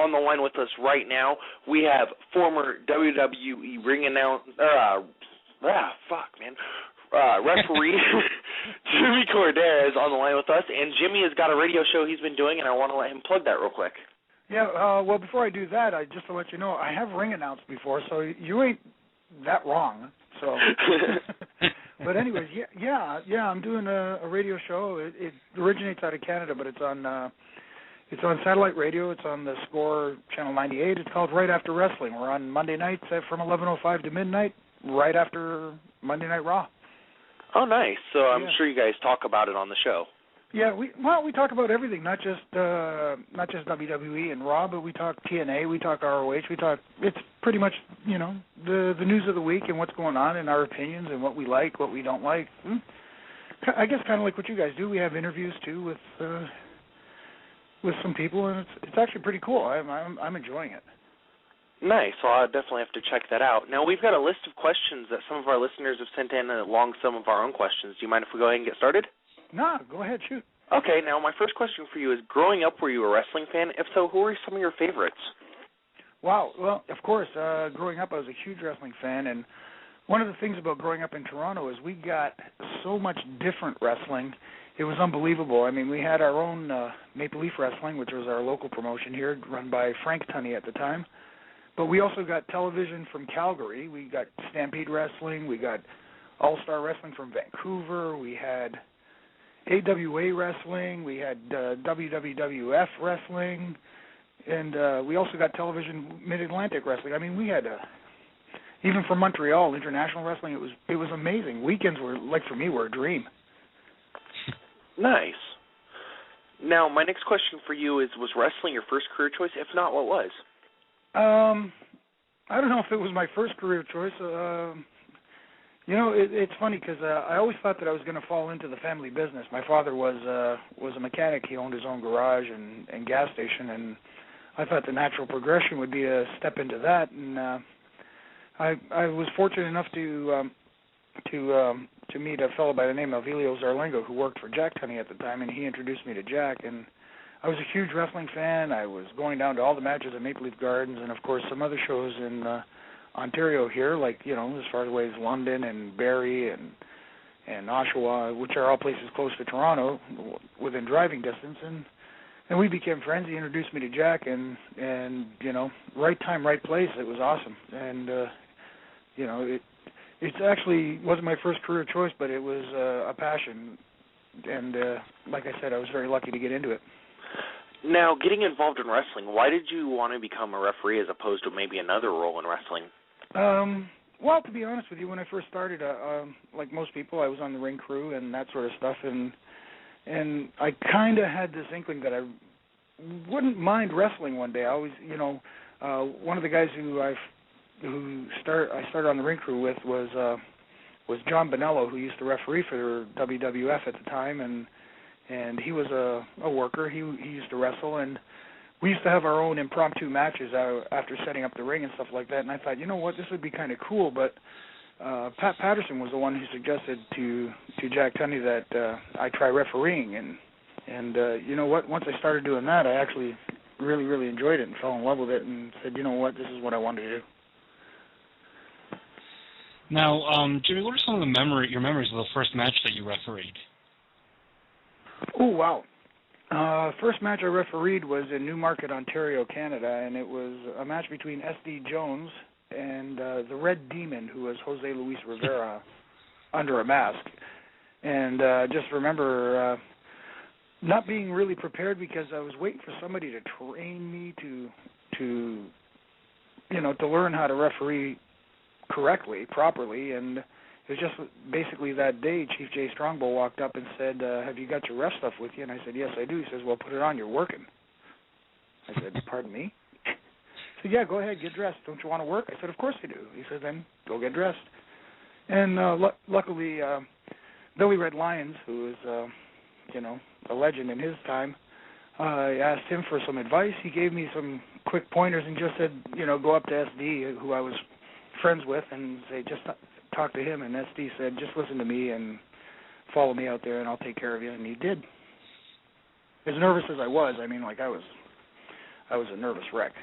on the line with us right now, we have former WWE ring announcer, referee Jimmy Korderas on the line with us, and Jimmy has got a radio show he's been doing, and I want to let him plug that real quick. Yeah, well, before I do that, just to let you know, I have ring announced before, so you ain't that wrong. So, but anyways, yeah, I'm doing a radio show. It originates out of Canada, but it's on satellite radio. It's on the Score Channel 98. It's called Right After Wrestling. We're on Monday nights from 11:05 to midnight, right after Monday Night Raw. Oh, nice. So I'm sure you guys talk about it on the show. Yeah, we talk about everything, not just WWE and Raw, but we talk TNA, we talk ROH, it's pretty much, the news of the week and what's going on and our opinions and what we like, what we don't like. I guess kind of like what you guys do. We have interviews too with some people, and it's actually pretty cool. I'm enjoying it. Nice. Well, I'll definitely have to check that out. Now, we've got a list of questions that some of our listeners have sent in along some of our own questions. Do you mind if we go ahead and get started? No, go ahead, shoot. Okay, now my first question for you is, growing up, were you a wrestling fan? If so, who were some of your favorites? Wow, well, of course, growing up I was a huge wrestling fan, and one of the things about growing up in Toronto is we got so much different wrestling. It was unbelievable. I mean, we had our own Maple Leaf Wrestling, which was our local promotion here, run by Frank Tunney at the time. But we also got television from Calgary. We got Stampede Wrestling. We got All-Star Wrestling from Vancouver. We had AWA Wrestling. We had WWF Wrestling. And we also got television Mid-Atlantic Wrestling. I mean, we had, even from Montreal, International Wrestling. It was amazing. Weekends were, like for me, were a dream. Nice. Now, my next question for you is, was wrestling your first career choice? If not, what was? I don't know if it was my first career choice. It's funny because I always thought that I was going to fall into the family business. My father was a mechanic. He owned his own garage and gas station, and I thought the natural progression would be to step into that. And I was fortunate enough to meet a fellow by the name of Elio Zarlengo, who worked for Jack Tunney at the time, and he introduced me to Jack. And I was a huge wrestling fan. I was going down to all the matches at Maple Leaf Gardens and, of course, some other shows in Ontario here, like, as far away as London and Barrie and Oshawa, which are all places close to Toronto, within driving distance. And we became friends. He introduced me to Jack, and right time, right place. It was awesome. And, it actually wasn't my first career choice, but it was a passion. And like I said, I was very lucky to get into it. Now, getting involved in wrestling, why did you want to become a referee as opposed to maybe another role in wrestling? Well, to be honest with you, when I first started, like most people, I was on the ring crew and that sort of stuff, and I kind of had this inkling that I wouldn't mind wrestling one day. I always, one of the guys I started on the ring crew with was John Bonello, who used to referee for WWF at the time, and he was a worker. He used to wrestle, and we used to have our own impromptu matches after setting up the ring and stuff like that. And I thought, you know what, this would be kind of cool. But Pat Patterson was the one who suggested to Jack Tunney that I try refereeing. And you know what, once I started doing that, I actually really, really enjoyed it and fell in love with it and said, you know what, this is what I wanted to do. Now, Jimmy, what are some of your memories of the first match that you refereed? Oh, wow. First match I refereed was in Newmarket, Ontario, Canada, and it was a match between S.D. Jones and the Red Demon, who was Jose Luis Rivera, under a mask. And just remember not being really prepared because I was waiting for somebody to train me to learn how to referee correctly, properly, and it was just basically that day Chief Jay Strongbow walked up and said, have you got your ref stuff with you? And I said, yes, I do. He says, well, put it on, you're working. I said, pardon me? He said, yeah, go ahead, get dressed. Don't you want to work? I said, of course I do. He said, then go get dressed. And luckily, Billy Red Lyons, who is, a legend in his time, I asked him for some advice. He gave me some quick pointers and just said, go up to SD, who I was friends with, and say, just talk to him. And SD said, just listen to me and follow me out there, and I'll take care of you. And he did. As nervous as I was, I I was a nervous wreck.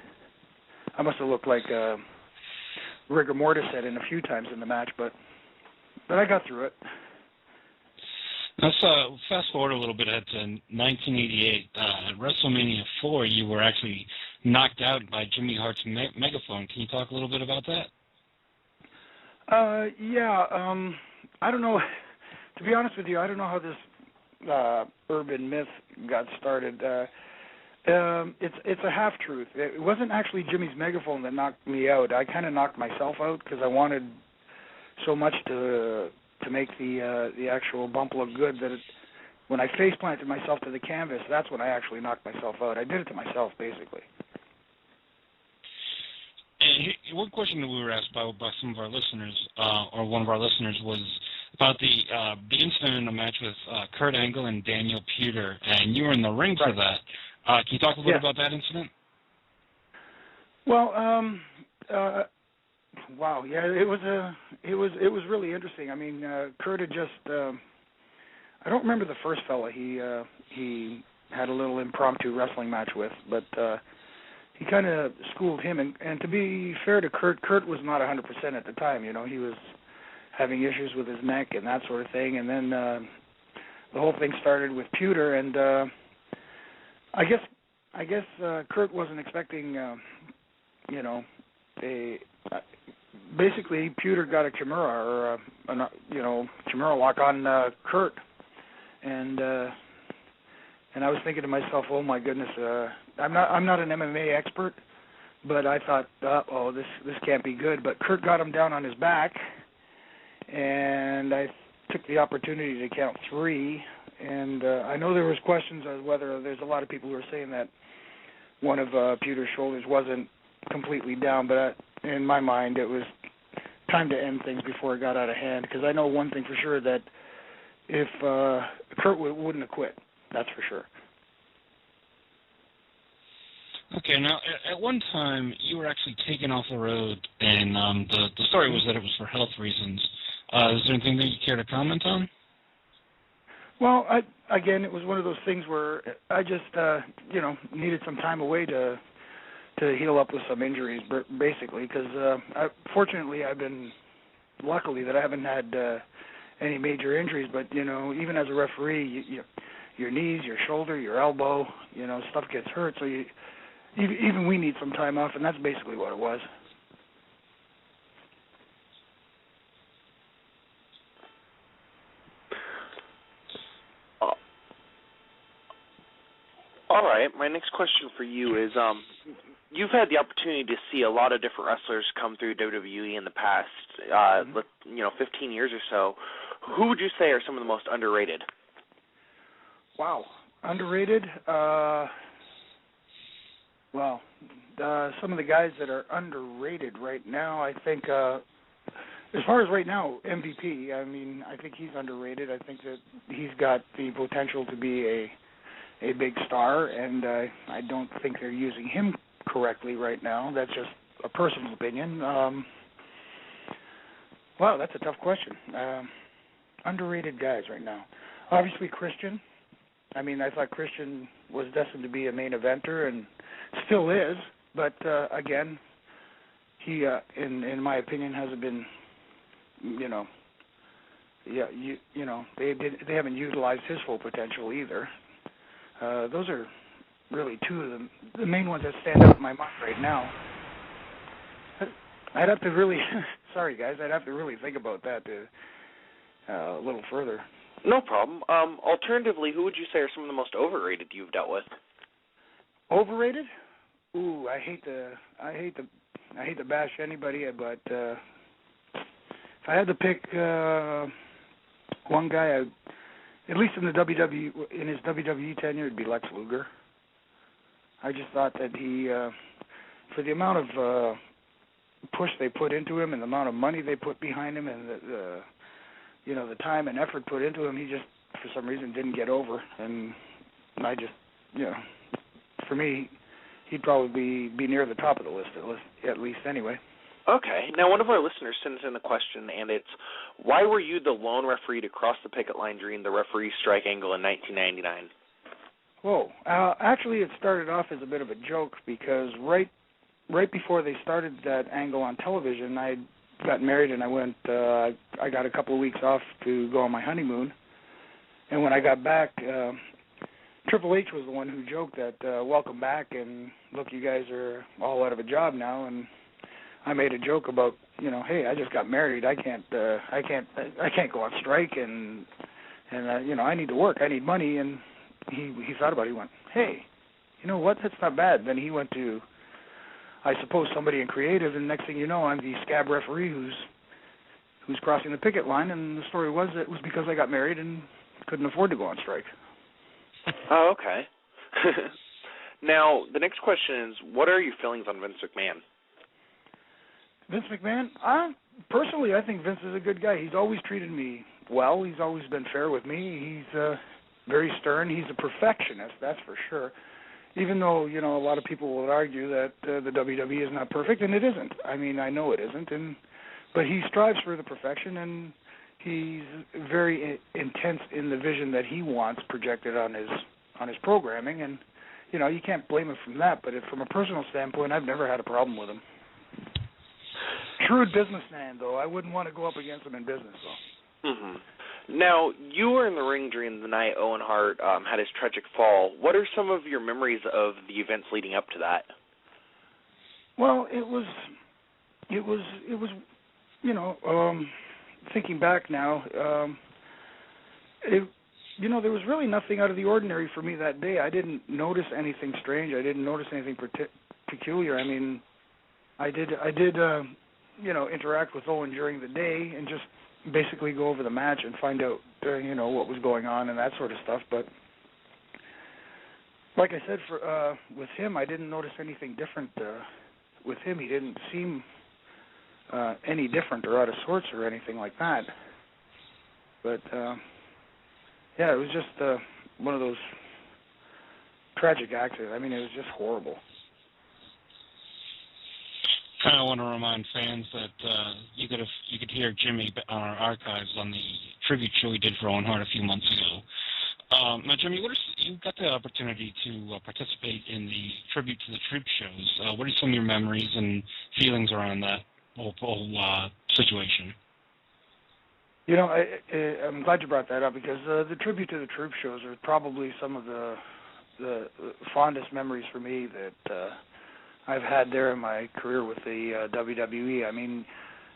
I must have looked like rigor mortis set in a few times in the match, but I got through it. Let's fast forward a little bit ahead to 1988. At WrestleMania 4, you were actually knocked out by Jimmy Hart's megaphone. Can you talk a little bit about that? Yeah. I don't know. To be honest with you, I don't know how this urban myth got started. It's a half truth. It wasn't actually Jimmy's megaphone that knocked me out. I kind of knocked myself out because I wanted so much to make the actual bump look good that when I face planted myself to the canvas, that's when I actually knocked myself out. I did it to myself, basically. And one question that we were asked by some of our listeners, or one of our listeners, was about the incident in the match with Kurt Angle and Daniel Puder, and you were in the ring for that. Can you talk a little bit about that incident? Well, wow, yeah, it was really interesting. I mean, Kurt had just I don't remember the first fella he had a little impromptu wrestling match with, but he kind of schooled him. And to be fair to Kurt was not 100% at the time. You know, he was having issues with his neck and that sort of thing. And then the whole thing started with Puder, and I guess Kurt wasn't expecting, you know, basically Puder got a Kimura or a Kimura lock on Kurt, and I was thinking to myself, oh my goodness, I'm not an MMA expert, but I thought, this can't be good. But Kurt got him down on his back, and I took the opportunity to count 3. And I know there was questions on whether there's a lot of people who are saying that one of Puder's shoulders wasn't completely down, but in my mind it was time to end things before it got out of hand, because I know one thing for sure, that if Kurt wouldn't have quit, that's for sure. Okay, now at one time you were actually taken off the road, and the story was that it was for health reasons. Is there anything that you care to comment on? Well, again, it was one of those things where I just, needed some time away to heal up with some injuries, basically, because fortunately I've been, luckily that I haven't had any major injuries, but, you know, even as a referee, your knees, your shoulder, your elbow, you know, stuff gets hurt, so even we need some time off, and that's basically what it was. All right, my next question for you is, you've had the opportunity to see a lot of different wrestlers come through WWE in the past, 15 years or so. Who would you say are some of the most underrated? Wow, underrated? Some of the guys that are underrated right now, I think, as far as right now, MVP, I mean, I think he's underrated. I think that he's got the potential to be a big star, and I don't think they're using him correctly right now. That's just a personal opinion. Wow, that's a tough question. Underrated guys right now. Obviously, Christian. I mean, I thought Christian was destined to be a main eventer, and still is. But again, he, in my opinion, hasn't been, they haven't utilized his full potential either. Those are really two of the main ones that stand out in my mind right now. I'd have to really, sorry guys, I'd have to really think about that a little further. No problem. Alternatively, who would you say are some of the most overrated you've dealt with? Overrated? Ooh, I hate to bash anybody, but if I had to pick one guy, at least in his WWE tenure, it'd be Lex Luger. I just thought that he, for the amount of push they put into him and the amount of money they put behind him and the time and effort put into him, he just, for some reason, didn't get over. And I just, for me, he'd probably be near the top of the list, at least anyway. Okay. Now, one of our listeners sent in a question, and it's, why were you the lone referee to cross the picket line during the referee strike angle in 1999? Whoa. Actually, it started off as a bit of a joke because right before they started that angle on television, I got married and I went. I got a couple of weeks off to go on my honeymoon, and when I got back, Triple H was the one who joked that welcome back and look, you guys are all out of a job now, and I made a joke about, hey, I just got married. I can't go on strike, and I need to work. I need money. And he thought about it. He went, hey, you know what? That's not bad. Then he went to, I suppose, somebody in creative, and next thing you know, I'm the scab referee who's crossing the picket line. And the story was it was because I got married and couldn't afford to go on strike. Oh, okay. Now, the next question is, what are your feelings on Vince McMahon? Vince McMahon? Personally, I think Vince is a good guy. He's always treated me well. He's always been fair with me. He's very stern. He's a perfectionist, that's for sure. Even though, a lot of people will argue that the WWE is not perfect, and it isn't. I mean, I know it isn't, but he strives for the perfection, and he's very intense in the vision that he wants projected on his programming, and you can't blame him from that. But from a personal standpoint, I've never had a problem with him. Shrewd businessman, though. I wouldn't want to go up against him in business, though. Mm-hmm. Now, you were in the ring during the night Owen Hart had his tragic fall. What are some of your memories of the events leading up to that? Well, it was thinking back now, there was really nothing out of the ordinary for me that day. I didn't notice anything strange. I didn't notice anything peculiar. I mean, I did interact with Owen during the day and just basically go over the match and find out, what was going on and that sort of stuff. But like I said, with him, I didn't notice anything different. With him, he didn't seem any different or out of sorts or anything like that. But it was just one of those tragic accidents. I mean, it was just horrible. Kind of want to remind fans that you could hear Jimmy on our archives on the tribute show we did for Owen Hart a few months ago. Now, Jimmy, you got the opportunity to participate in the tribute to the troop shows. What are some of your memories and feelings around that whole situation? I'm glad you brought that up because the tribute to the troop shows are probably some of the fondest memories for me that I've had there in my career with the WWE. I mean,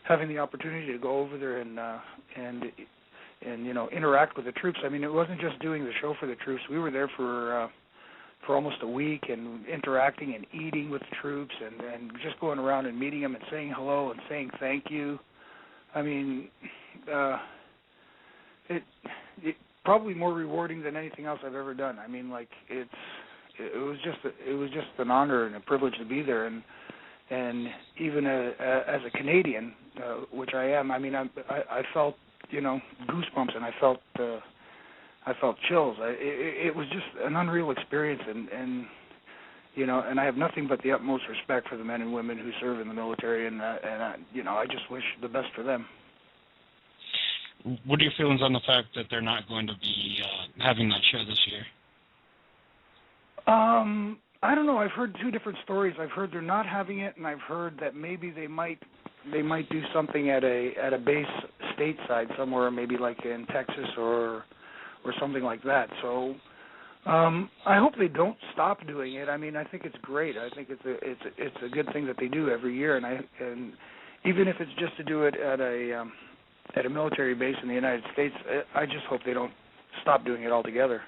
having the opportunity to go over there and interact with the troops. I mean, it wasn't just doing the show for the troops. We were there for almost a week and interacting and eating with the troops and just going around and meeting them and saying hello and saying thank you. I mean, it probably more rewarding than anything else I've ever done. I mean, like it was just an honor and a privilege to be there, and even as a Canadian, which I am, I mean, I felt goosebumps, and I felt chills. It was just an unreal experience, and I have nothing but the utmost respect for the men and women who serve in the military, and I just wish the best for them. What are your feelings on the fact that they're not going to be having that show this year? I don't know. I've heard two different stories. I've heard they're not having it, and I've heard that maybe they might do something at a base stateside somewhere, maybe like in Texas or something like that. So I hope they don't stop doing it. I mean, I think it's great. I think it's a good thing that they do every year, and even if it's just to do it at a military base in the United States, I just hope they don't stop doing it altogether.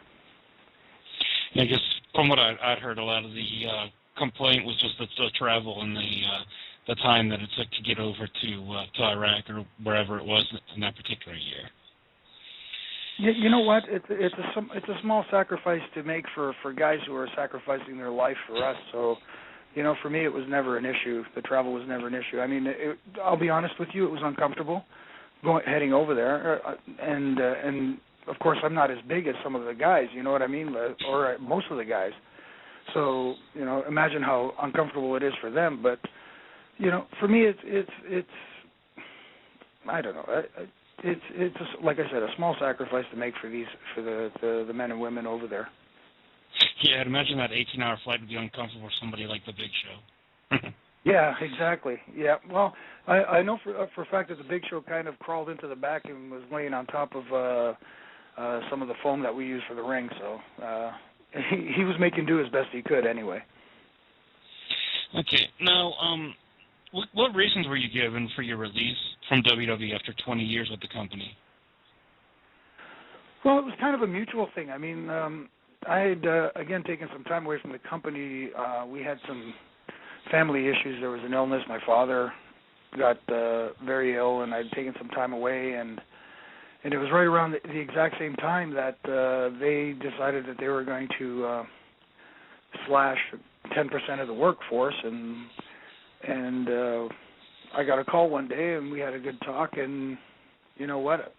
I guess from what I'd heard, a lot of the complaint was just the travel and the time that it took to get over to Iraq or wherever it was in that particular year. You know what? It's a small sacrifice to make for guys who are sacrificing their life for us. So, for me, it was never an issue. The travel was never an issue. I mean, I'll be honest with you, it was uncomfortable heading over there, and of course, I'm not as big as some of the guys, you know what I mean, or most of the guys. So, imagine how uncomfortable it is for them. But, for me, it's I don't know. It's like I said, a small sacrifice to make for the men and women over there. Yeah, I'd imagine that 18-hour flight would be uncomfortable for somebody like the Big Show. Yeah, exactly. Yeah, well, I know for a fact that the Big Show kind of crawled into the back and was laying on top of some of the foam that we use for the ring, so he was making do as best he could anyway. Okay, now, what reasons were you given for your release from WWE after 20 years with the company? Well, it was kind of a mutual thing. I mean, I had, again, taken some time away from the company. We had some family issues. There was an illness. My father got very ill, and I'd taken some time away, and it was right around the exact same time that they decided that they were going to slash 10% of the workforce, and I got a call one day, and we had a good talk, and you know what,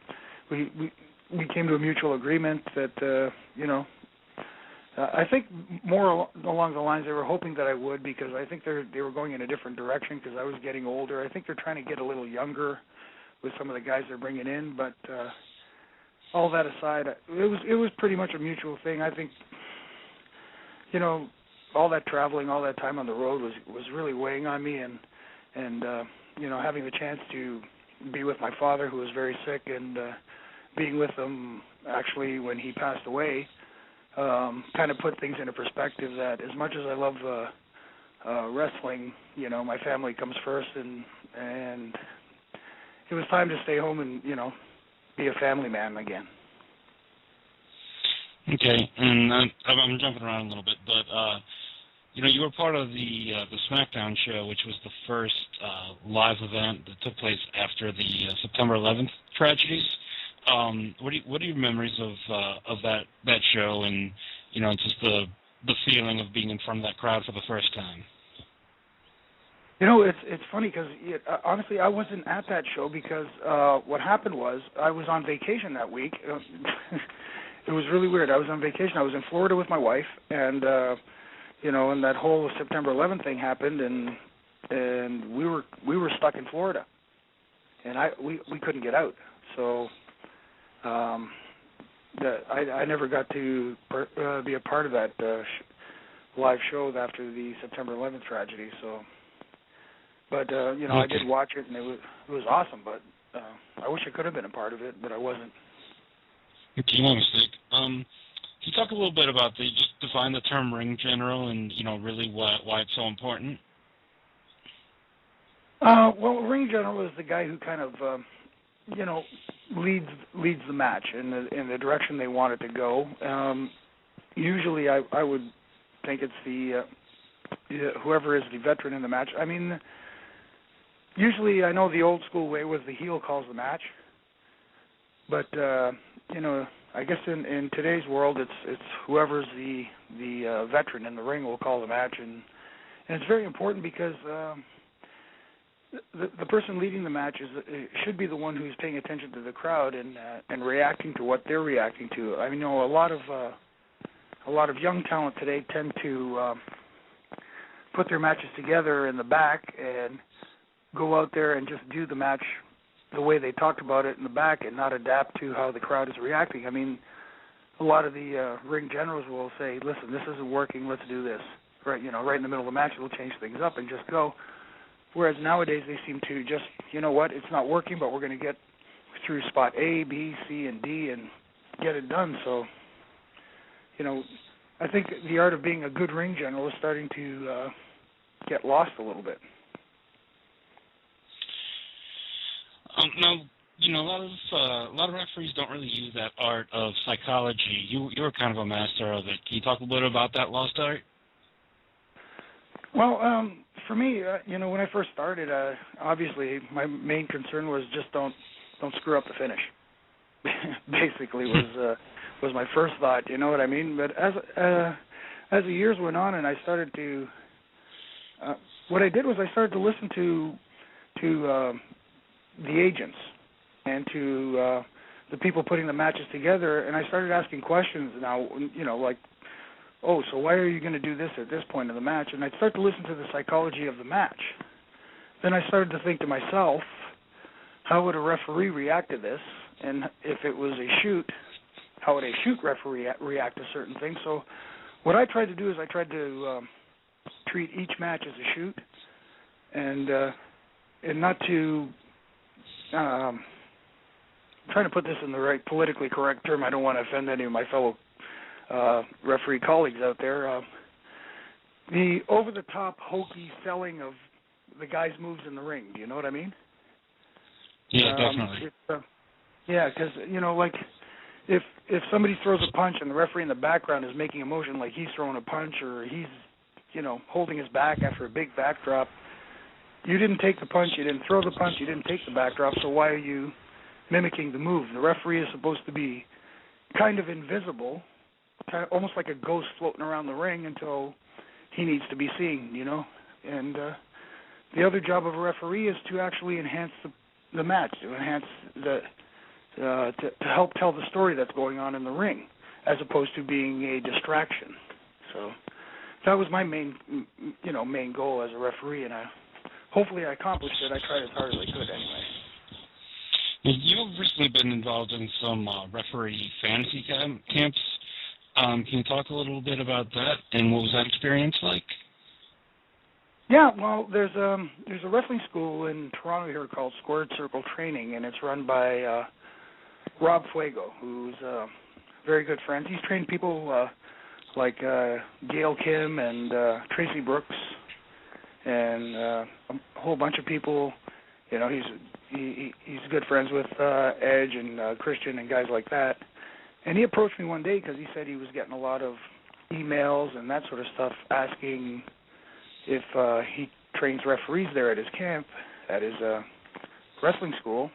we came to a mutual agreement that I think more along the lines they were hoping that I would, because I think they were going in a different direction because I was getting older. I think they're trying to get a little younger with some of the guys they're bringing in, but all that aside, it was pretty much a mutual thing. I think, all that traveling, all that time on the road was really weighing on me, and having the chance to be with my father, who was very sick, and being with him actually when he passed away, kind of put things into perspective that as much as I love wrestling, my family comes first, and it was time to stay home and, be a family man again. Okay, and I'm jumping around a little bit, but you were part of the SmackDown show, which was the first live event that took place after the September 11th tragedies. What are your memories of that show, and just the feeling of being in front of that crowd for the first time? It's funny because honestly I wasn't at that show because what happened was I was on vacation that week. It was really weird. I was on vacation. I was in Florida with my wife, and and that whole September 11th thing happened, and we were stuck in Florida, and we couldn't get out. So I never got to be a part of that live show after the September 11th tragedy. So, but I did watch it, and it was awesome. But I wish I could have been a part of it, but I wasn't. Okay, my mistake. Can you talk a little bit about just define the term ring general and, really why it's so important? Well, ring general is the guy who kind of, leads the match in the direction they want it to go. Usually I would think it's the whoever is the veteran in the match. I mean, usually I know the old school way was the heel calls the match. But I guess in today's world, it's whoever's the veteran in the ring will call the match, and it's very important because the person leading the match should be the one who's paying attention to the crowd and reacting to what they're reacting to. I mean, a lot of young talent today tend to put their matches together in the back and go out there and just do the match the way they talked about it in the back and not adapt to how the crowd is reacting. I mean, a lot of the ring generals will say, listen, this isn't working, let's do this. Right, right in the middle of the match, we'll change things up and just go. Whereas nowadays they seem to just, it's not working, but we're going to get through spot A, B, C, and D and get it done. So, I think the art of being a good ring general is starting to get lost a little bit. Now, a lot of referees don't really use that art of psychology. You're kind of a master of it. Can you talk a little bit about that lost art? Well, for me, when I first started, obviously my main concern was just don't screw up the finish. Basically, was my first thought. You know what I mean? But as the years went on, and I started to, what I did was I started to listen to the agents and to the people putting the matches together, and I started asking questions now, like, oh, so why are you going to do this at this point in the match? And I'd start to listen to the psychology of the match. Then I started to think to myself, how would a referee react to this? And if it was a shoot, how would a shoot referee react to certain things? So what I tried to do is I tried to treat each match as a shoot, and not to trying to put this in the right politically correct term. I don't want to offend any of my fellow referee colleagues out there. The over-the-top hokey selling of the guy's moves in the ring. Do you know what I mean? Yeah, definitely. Yeah, because, like if somebody throws a punch and the referee in the background is making a motion like he's throwing a punch or he's, holding his back after a big backdrop, you didn't take the punch, you didn't throw the punch, you didn't take the backdrop, so why are you mimicking the move? The referee is supposed to be kind of invisible, almost like a ghost floating around the ring until he needs to be seen, And the other job of a referee is to actually enhance the match, to enhance to help tell the story that's going on in the ring, as opposed to being a distraction. So that was my main goal as a referee, and hopefully I accomplished it. I tried as hard as I could anyway. You've recently been involved in some referee fantasy camps. Can you talk a little bit about that, and what was that experience like? Yeah, well, there's a wrestling school in Toronto here called Squared Circle Training, and it's run by Rob Fuego, who's very good friend. He's trained people like Gail Kim and Tracy Brooks, and a whole bunch of people. He's good friends with Edge and Christian and guys like that. And he approached me one day because he said he was getting a lot of emails and that sort of stuff asking if he trains referees there at his camp, at his wrestling school.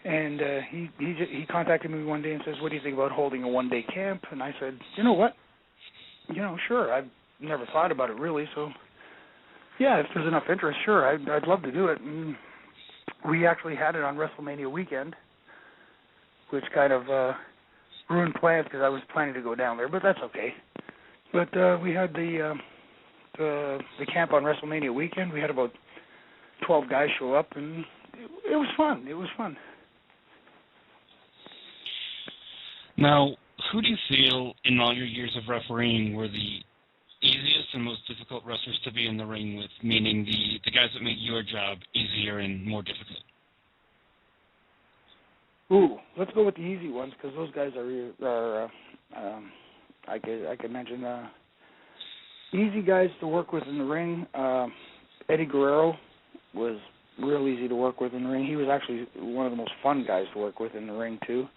And he contacted me one day and says, "What do you think about holding a one-day camp?" And I said, "You know what? Sure. I've never thought about it really, so yeah, if there's enough interest, sure, I'd love to do it." And we actually had it on WrestleMania weekend, which kind of ruined plans because I was planning to go down there, but that's okay. But we had the camp on WrestleMania weekend. We had about 12 guys show up, and it was fun. It was fun. Now, who do you feel in all your years of refereeing were the easiest and most difficult wrestlers to be in the ring with, meaning the guys that make your job easier and more difficult? Ooh, let's go with the easy ones because those guys are I could mention easy guys to work with in the ring. Eddie Guerrero was real easy to work with in the ring. He was actually one of the most fun guys to work with in the ring too.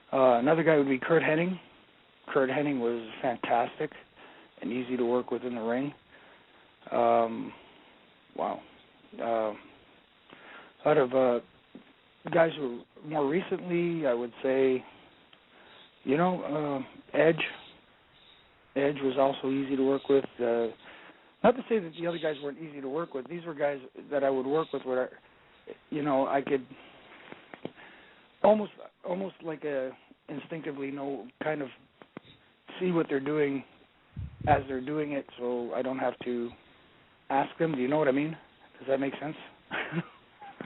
Another guy would be Curt Hennig. Curt Hennig was fantastic and easy to work with in the ring. Wow. Out of guys who more recently, I would say, Edge. Edge was also easy to work with. Not to say that the other guys weren't easy to work with. These were guys that I would work with where, I could almost like instinctively kind of see what they're doing as they're doing it, so I don't have to ask them. Do you know what I mean? Does that make sense?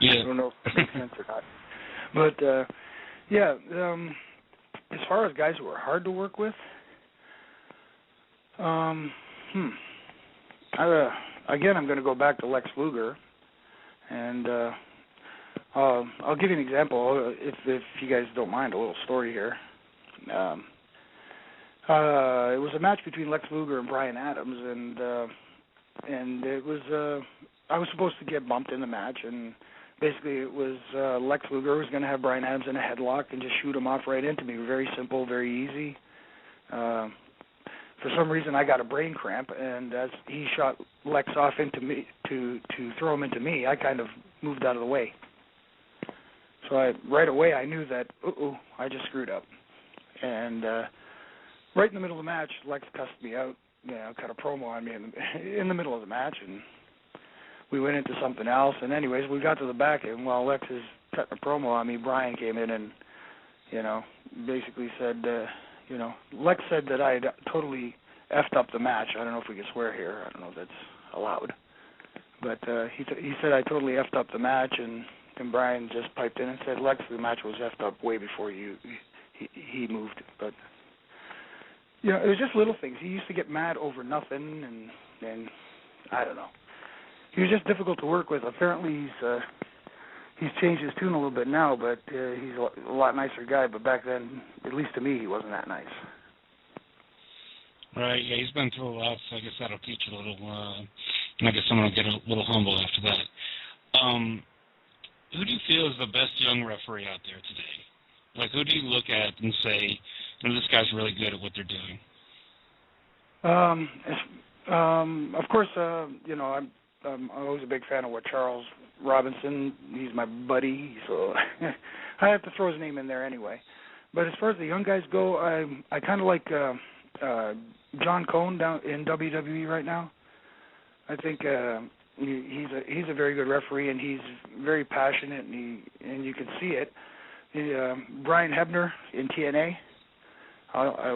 Yeah. I don't know if it makes sense or not. But, as far as guys who are hard to work with, again, I'm going to go back to Lex Luger, and I'll give you an example, if you guys don't mind, a little story here. It was a match between Lex Luger and Brian Adams, and it was I was supposed to get bumped in the match, and basically it was Lex Luger was going to have Brian Adams in a headlock and just shoot him off right into me. Very simple, very easy. For some reason, I got a brain cramp, and as he shot Lex off into me to throw him into me, I kind of moved out of the way. So right away I knew that, I just screwed up. And right in the middle of the match, Lex cussed me out, cut a promo on me in the middle of the match, and we went into something else. And anyways, we got to the back, and while Lex is cutting a promo on me, Brian came in and, basically said, Lex said that I had totally effed up the match. I don't know if we can swear here. I don't know if that's allowed. But he said I totally effed up the match, and Brian just piped in and said, "Lex, the match was effed up way before he moved." But it was just little things. He used to get mad over nothing, and I don't know. He was just difficult to work with. Apparently, he's changed his tune a little bit now, but he's a lot nicer guy. But back then, at least to me, he wasn't that nice. Right, yeah, he's been through a lot, so I guess that'll teach a little, and I guess someone will get a little humble after that. Who do you feel is the best young referee out there today? Like, who do you look at and say, this guy's really good at what they're doing? Of course, I'm always a big fan of what Charles Robinson, he's my buddy, so I have to throw his name in there anyway. But as far as the young guys go, I kind of like John Cone down in WWE right now. I think he's a very good referee, and he's very passionate, and you can see it. Brian Hebner in TNA,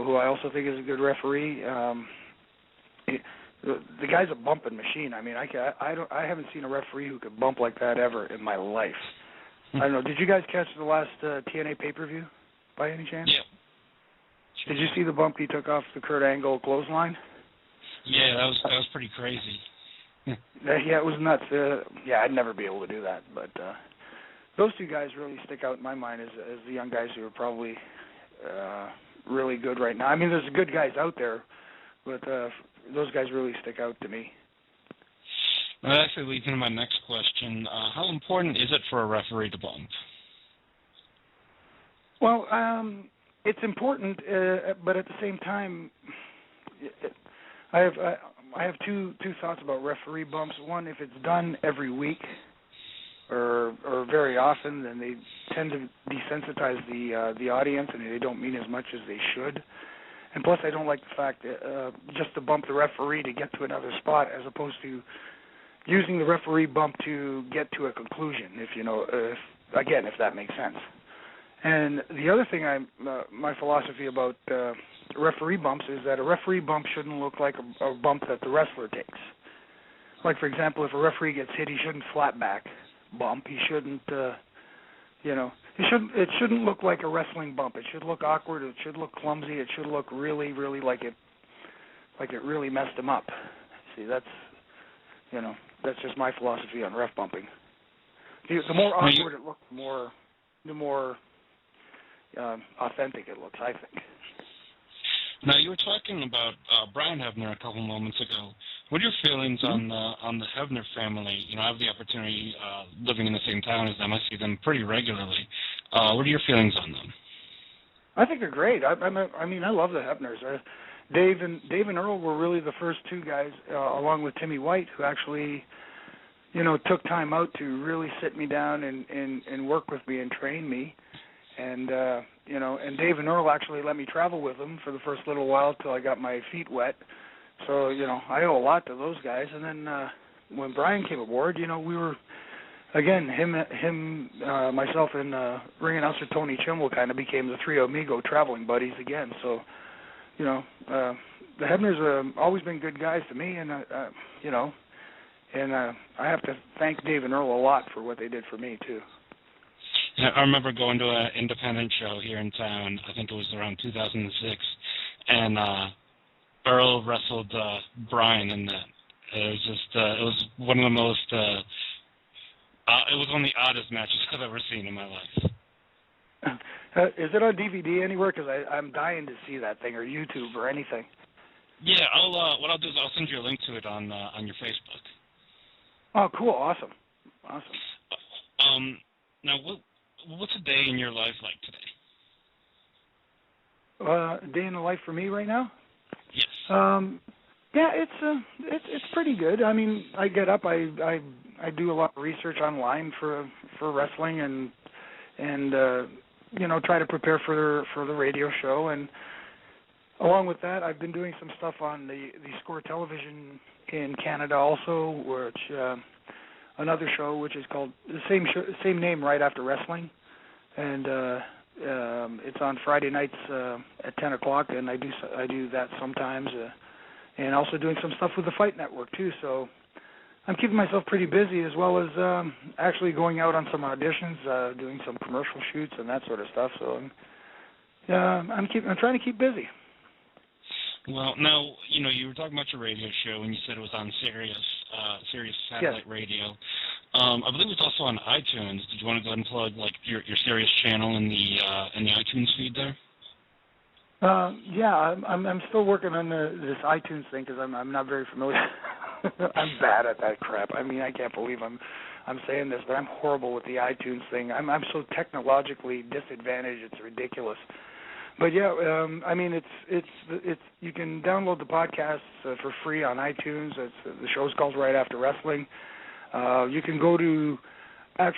who I also think is a good referee. The guy's a bumping machine. I mean, I haven't seen a referee who could bump like that ever in my life. I don't know. Did you guys catch the last TNA pay-per-view by any chance? Yeah. Did you see the bump he took off the Kurt Angle clothesline? Yeah, that was pretty crazy. Yeah, it was nuts. I'd never be able to do that. But those two guys really stick out in my mind as the young guys who are probably really good right now. I mean, there's good guys out there, but those guys really stick out to me. Well, that actually leads into my next question. How important is it for a referee to bump? Well, it's important, but at the same time, I have two thoughts about referee bumps. One, if it's done every week or very often, then they tend to desensitize the audience, and they don't mean as much as they should. And plus, I don't like the fact that just to bump the referee to get to another spot, as opposed to using the referee bump to get to a conclusion. If that makes sense. And the other thing, my philosophy about referee bumps is that a referee bump shouldn't look like a bump that the wrestler takes. Like, for example, if a referee gets hit, he shouldn't flat back bump. He shouldn't, it shouldn't look like a wrestling bump. It should look awkward. It should look clumsy. It should look really, really like it really messed him up. See, that's just my philosophy on ref bumping. The more awkward it looks, the more authentic it looks, I think. Now, you were talking about Brian Hebner a couple moments ago. What are your feelings on the Hebner family? I have the opportunity living in the same town as them. I see them pretty regularly. What are your feelings on them? I think they're great. I love the Hebners. Dave and Earl were really the first two guys, along with Timmy White, who actually, took time out to really sit me down and work with me and train me. And and Dave and Earl actually let me travel with them for the first little while till I got my feet wet. So, I owe a lot to those guys. And then when Brian came aboard, we were, again, him, myself, and ring announcer Tony Chimwell kind of became the Trio Amigo traveling buddies again. So, the Hebners have always been good guys to me, and, I have to thank Dave and Earl a lot for what they did for me, too. Yeah, I remember going to an independent show here in town. I think it was around 2006, and Earl wrestled Brian in that. It was one of the most, it was one of the oddest matches I've ever seen in my life. Is it on DVD anywhere? Because I'm dying to see that thing, or YouTube, or anything. Yeah, what I'll do is I'll send you a link to it on your Facebook. Oh, cool, awesome. Now, what's a day in your life like today? A day in the life for me right now? Yes. Yeah, it's pretty good. I mean, I get up, I do a lot of research online for wrestling, and try to prepare for the radio show, and along with that, I've been doing some stuff on the Score Television in Canada also, which another show which is called the same name, Right After Wrestling, and it's on Friday nights at 10 o'clock, and I do that sometimes, and also doing some stuff with the Fight Network too. So I'm keeping myself pretty busy, as well as actually going out on some auditions, doing some commercial shoots and that sort of stuff. So I'm trying to keep busy. Well, now, you were talking about your radio show, and you said it was on Sirius satellite radio. I believe it's also on iTunes. Did you want to go ahead and plug your Sirius channel in the iTunes feed there? Yeah, I'm still working on this iTunes thing because I'm not very familiar. I'm bad at that crap. I mean, I can't believe I'm saying this, but I'm horrible with the iTunes thing. I'm so technologically disadvantaged. It's ridiculous. But yeah, I mean, it's you can download the podcasts for free on iTunes. The show's called Right After Wrestling. You can go to the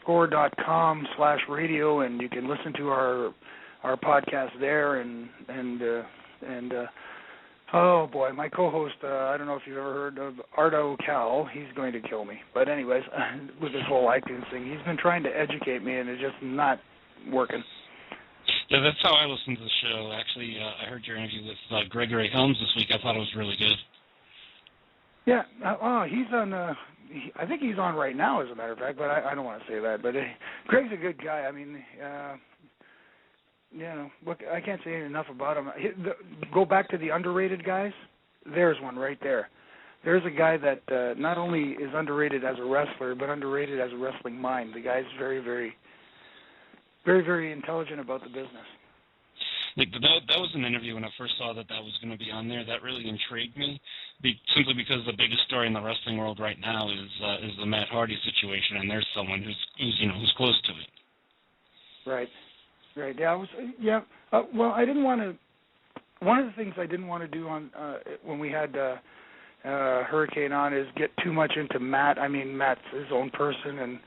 score.com/radio, and you can listen to our podcast there. And oh boy, my co-host, I don't know if you've ever heard of Ardo Cal. He's going to kill me. But anyways, with this whole iTunes thing, he's been trying to educate me, and it's just not working. Yeah, that's how I listen to the show. Actually, I heard your interview with Gregory Helms this week. I thought it was really good. Yeah, he's on. I think he's on right now, as a matter of fact. But I don't want to say that. But Greg's a good guy. I mean, look, I can't say enough about him. Go back to the underrated guys. There's one right there. There's a guy that not only is underrated as a wrestler, but underrated as a wrestling mind. The guy's very, very, very, very intelligent about the business. That was an interview when I first saw that was going to be on there. That really intrigued me, simply because the biggest story in the wrestling world right now is the Matt Hardy situation, and there's someone who's close to it. Right. Yeah. Well, I didn't want to. One of the things I didn't want to do on when we had Hurricane on is get too much into Matt. I mean, Matt's his own person, and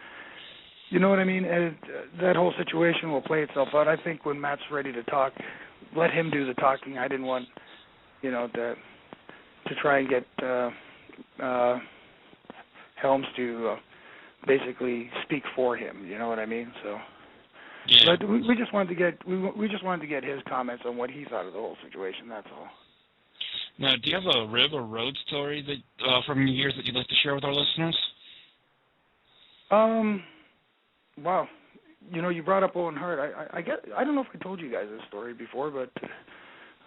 you know what I mean? And that whole situation will play itself out. I think when Matt's ready to talk, let him do the talking. I didn't want, to try and get Helms to basically speak for him. You know what I mean? So, yeah. But we just wanted to get his comments on what he thought of the whole situation. That's all. Now, do you have a rib or road story that from years that you'd like to share with our listeners? Wow, you brought up Owen Hart. I don't know if I told you guys this story before, but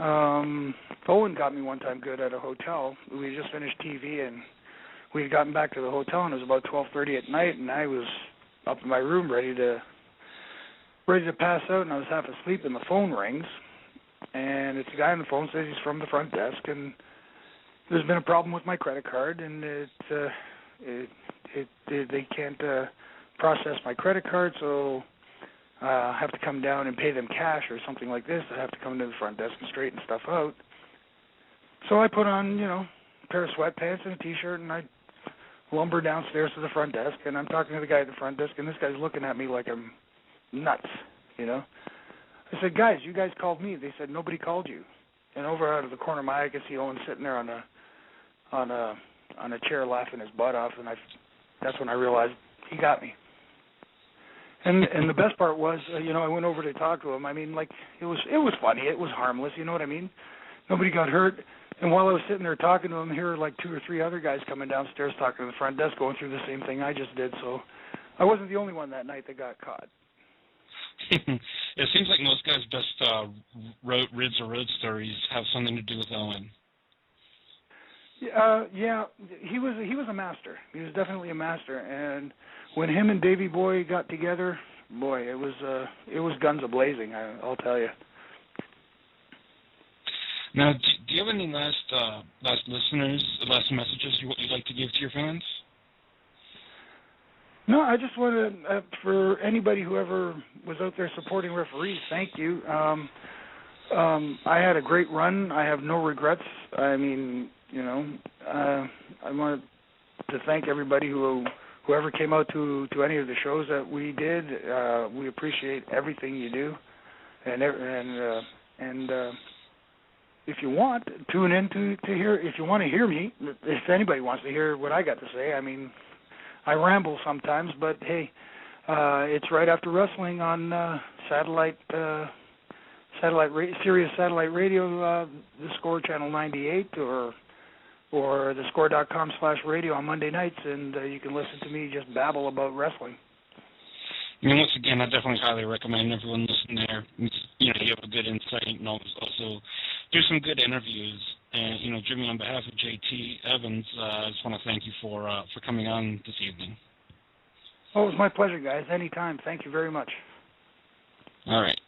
Owen got me one time good at a hotel. We had just finished TV, and we had gotten back to the hotel, and it was about 12:30 at night, and I was up in my room ready to pass out, and I was half asleep, and the phone rings, and it's a guy on the phone, says he's from the front desk, and there's been a problem with my credit card, and they can't process my credit card, so I have to come down and pay them cash or something like this. I have to come to the front desk and straighten stuff out. So I put on, a pair of sweatpants and a T-shirt, and I lumber downstairs to the front desk, and I'm talking to the guy at the front desk, and this guy's looking at me like I'm nuts, I said, guys, you guys called me. They said, nobody called you. And over out of the corner of my eye, I could see Owen sitting there on a chair laughing his butt off, and that's when I realized he got me. And the best part was, I went over to talk to him. I mean, like, it was funny. It was harmless. You know what I mean? Nobody got hurt. And while I was sitting there talking to him, here were like 2 or 3 other guys coming downstairs talking to the front desk, going through the same thing I just did. So I wasn't the only one that night that got caught. It seems like most guys' best ribs or road stories have something to do with Owen. Yeah, he was a master. He was definitely a master. And when him and Davey Boy got together, boy, it was guns a-blazing, I'll tell you. Now, do you have any last messages you'd like to give to your fans? No, I just want to, for anybody who ever was out there supporting referees, thank you. I had a great run. I have no regrets. I mean, I want to thank everybody whoever came out to any of the shows that we did. We appreciate everything you do, and if you want, tune in to hear. If you want to hear me, if anybody wants to hear what I got to say, I mean, I ramble sometimes, but hey, it's Right After Wrestling on Sirius Satellite Radio, the Score Channel 98, or the Score.com/radio on Monday nights, and you can listen to me just babble about wrestling. I mean, once again, I definitely highly recommend everyone listen there. It's, you have a good insight and also do some good interviews. And Jimmy, on behalf of JT Evans, I just want to thank you for coming on this evening. Oh, it was my pleasure, guys. Anytime. Thank you very much. All right.